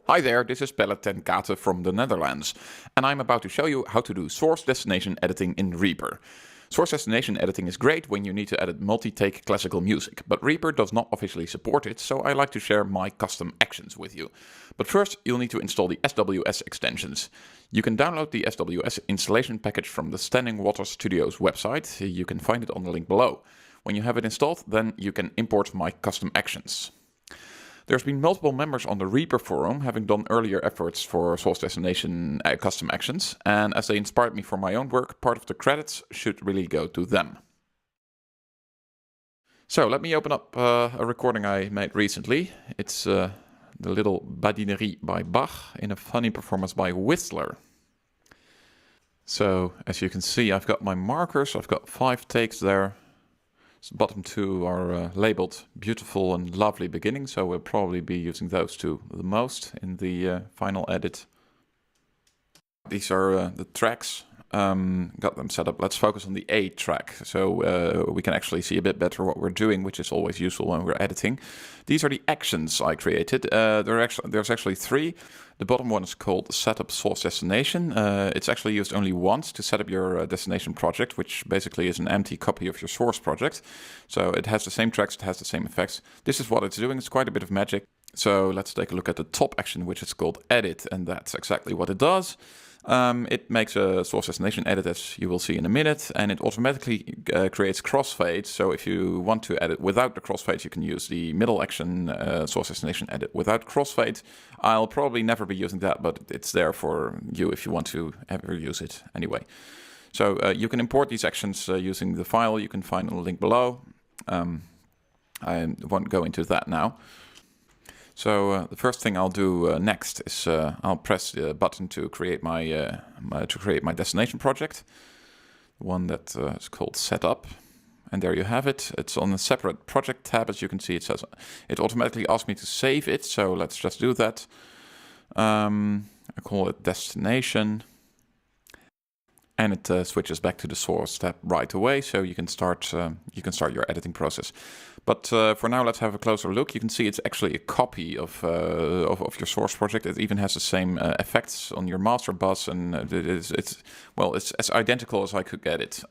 Hi there, this is Pellet 10 Kate from the Netherlands, and I'm about to show you how to do source destination editing in Reaper. Source destination editing is great when you need to edit multi-take classical music, but Reaper does not officially support it, so I like to share my custom actions with you. But first, you'll need to install the SWS extensions. You can download the SWS installation package from the Standing Water Studios website. You can find it on the link below. When you have it installed, then you can import my custom actions. There's been multiple members on the Reaper forum having done earlier efforts for source destination custom actions, and as they inspired me for my own work, part of the credits should really go to them. So let me open up a recording I made recently. It's the little Badinerie by Bach in a funny performance by Whistler. So as you can see, I've got my markers, I've got 5 takes there. The bottom 2 are labeled beautiful and lovely beginning, so we'll probably be using those 2 the most in the final edit. These are the tracks. Got them set up. Let's focus on the A track, so we can actually see a bit better what we're doing, which is always useful when we're editing. These are the actions I created. There's actually 3. The bottom one is called Setup Source Destination. It's actually used only once to set up your destination project, which basically is an empty copy of your source project. So it has the same tracks, it has the same effects. This is what it's doing. It's quite a bit of magic. So let's take a look at the top action, which is called Edit, and that's exactly what it does. It makes a source destination edit, as you will see in a minute, and it automatically creates crossfades. So if you want to edit without the crossfades, you can use the middle action source destination edit without crossfades. I'll probably never be using that, but it's there for you if you want to ever use it anyway. So you can import these actions using the file you can find on the link below. I won't go into that now. So the first thing I'll do next is I'll press the button to create my destination project, the one that is called Setup, and there you have it. It's on a separate project tab, as you can see. It automatically asks me to save it, so let's just do that. I call it Destination, and it switches back to the source tab right away, so you can start your editing process. But for now, let's have a closer look. You can see it's actually a copy of your source project. It even has the same effects on your master bus, and it's as identical as I could get it.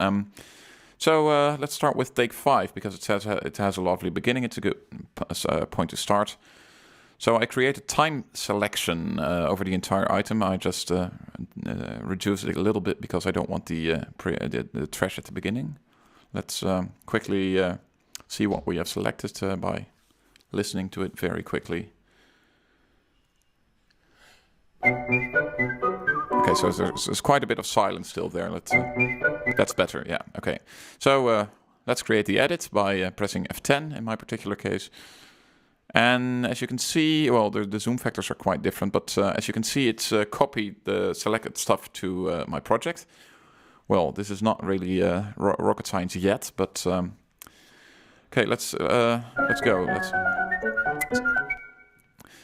So let's start with take 5 because it has a lovely beginning. It's a good point to start. So I created time selection over the entire item. I just reduced it a little bit because I don't want the trash at the beginning. Let's quickly see what we have selected by listening to it very quickly. Okay, so there's quite a bit of silence still there. That's better, yeah, okay. So let's create the edit by pressing F10 in my particular case. And as you can see, well, the zoom factors are quite different, but as you can see, it's copied the selected stuff to my project. Well, this is not really rocket science yet, but okay, let's go.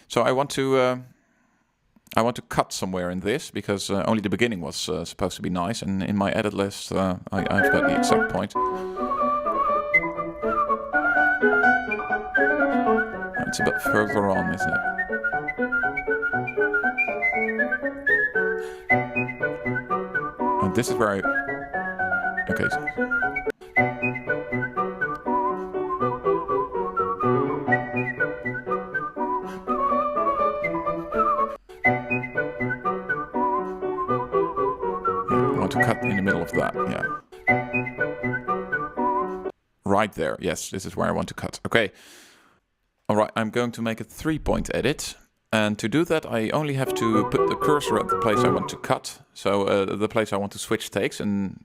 So I want to cut somewhere in this because only the beginning was supposed to be nice, and in my edit list, I've got the exact point. It's a bit further on, isn't it? And this is where okay. I want to cut in the middle of that, yeah. Right there, yes, this is where I want to cut. Okay. Alright, I'm going to make a 3-point edit, and to do that I only have to put the cursor at the place I want to cut, so the place I want to switch takes, and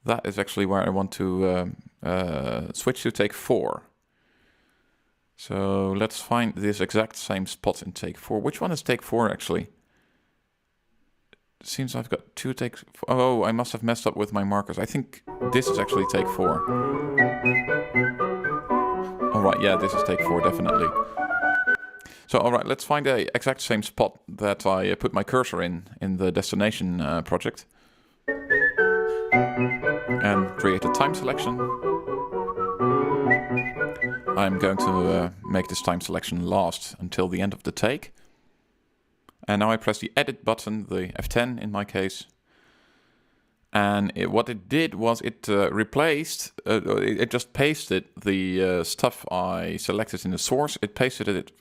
that is actually where I want to switch to take 4. So let's find this exact same spot in take 4. Which one is take 4 actually? It seems I've got 2 takes. Oh, I must have messed up with my markers. I think this is actually take 4. Alright, yeah, this is take 4, definitely. So, alright, let's find the exact same spot that I put my cursor in the destination project. And create a time selection. I'm going to make this time selection last until the end of the take. And now I press the edit button, the F10 in my case. And what it did was it replaced, it just pasted the stuff I selected in the source. It pasted it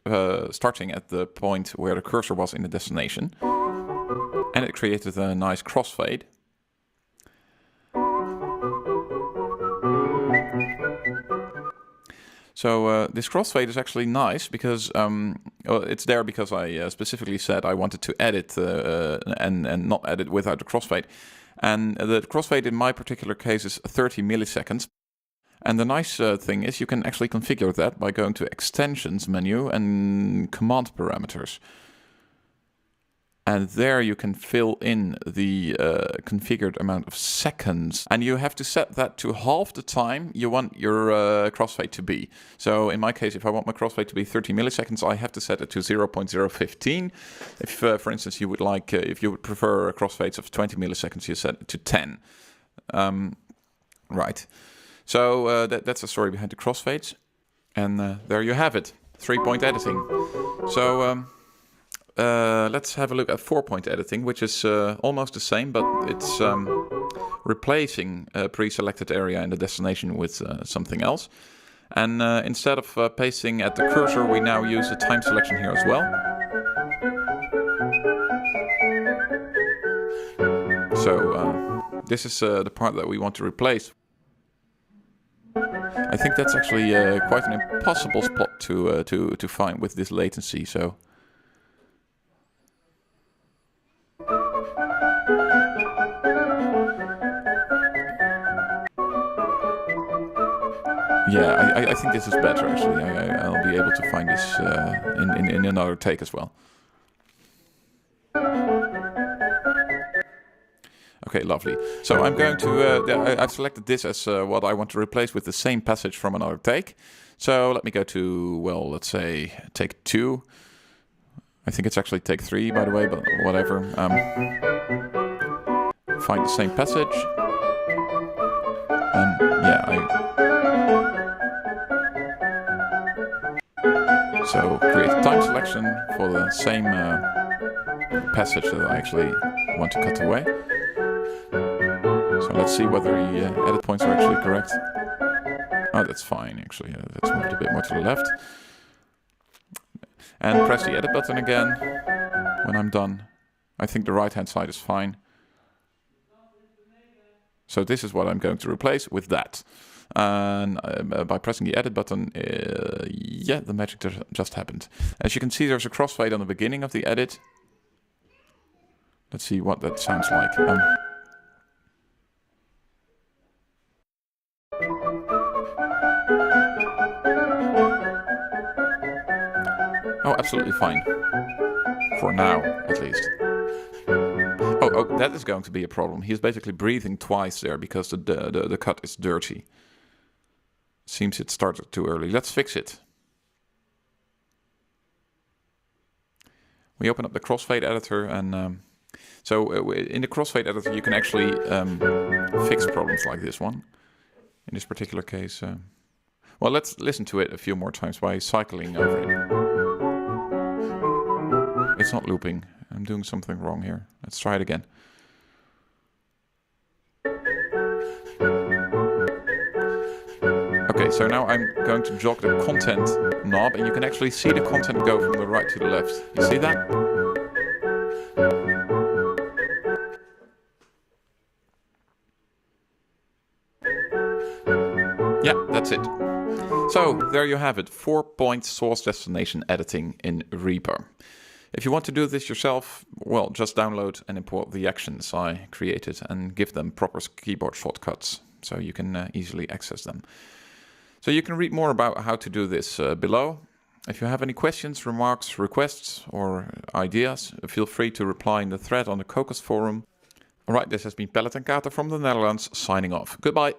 starting at the point where the cursor was in the destination. And it created a nice crossfade. So this crossfade is actually nice because it's there because I specifically said I wanted to edit and not edit without the crossfade. And the crossfade in my particular case is 30 milliseconds. And the nice thing is you can actually configure that by going to Extensions menu and Command Parameters. And there you can fill in the configured amount of seconds. And you have to set that to half the time you want your crossfade to be. So in my case, if I want my crossfade to be 30 milliseconds, I have to set it to 0.015. If, for instance, you would like, if you would prefer crossfades of 20 milliseconds, you set it to 10. Right. So that's the story behind the crossfades. And there you have it. 3-point editing. So... let's have a look at 4-point editing, which is almost the same, but it's replacing a pre-selected area in the destination with something else. And instead of pasting at the cursor, we now use a time selection here as well. So this is the part that we want to replace. I think that's actually quite an impossible spot to find with this latency. So. Yeah, I think this is better actually. I'll be able to find this in another take as well. Okay, lovely. So I'm going to, I've selected this as what I want to replace with the same passage from another take. So let me go to, well, let's say take 2. I think it's actually take 3, by the way, but whatever. Find the same passage. And yeah, so create a time selection for the same passage that I actually want to cut away. So let's see whether the edit points are actually correct. Oh, that's fine actually. Let's move it a bit more to the left. And press the edit button again when I'm done. I think the right hand side is fine. So this is what I'm going to replace with that. And by pressing the edit button, yeah, the magic just happened. As you can see, there's a crossfade on the beginning of the edit. Let's see what that sounds like. Oh, absolutely fine. For now, at least. Oh, that is going to be a problem. He's basically breathing twice there because the cut is dirty. Seems it started too early. Let's fix it. We open up the crossfade editor, and so in the crossfade editor you can actually fix problems like this one. In this particular case, well, let's listen to it a few more times by cycling over it. It's not looping. I'm doing something wrong here. Let's try it again. Okay, so now I'm going to jog the content knob, and you can actually see the content go from the right to the left. You see that? Yeah, that's it. So, there you have it. 4-point source destination editing in Reaper. If you want to do this yourself, well, just download and import the actions I created and give them proper keyboard shortcuts so you can easily access them. So you can read more about how to do this below. If you have any questions, remarks, requests, or ideas, feel free to reply in the thread on the Cocos forum. Alright, this has been Pellet and Kater from the Netherlands, signing off. Goodbye.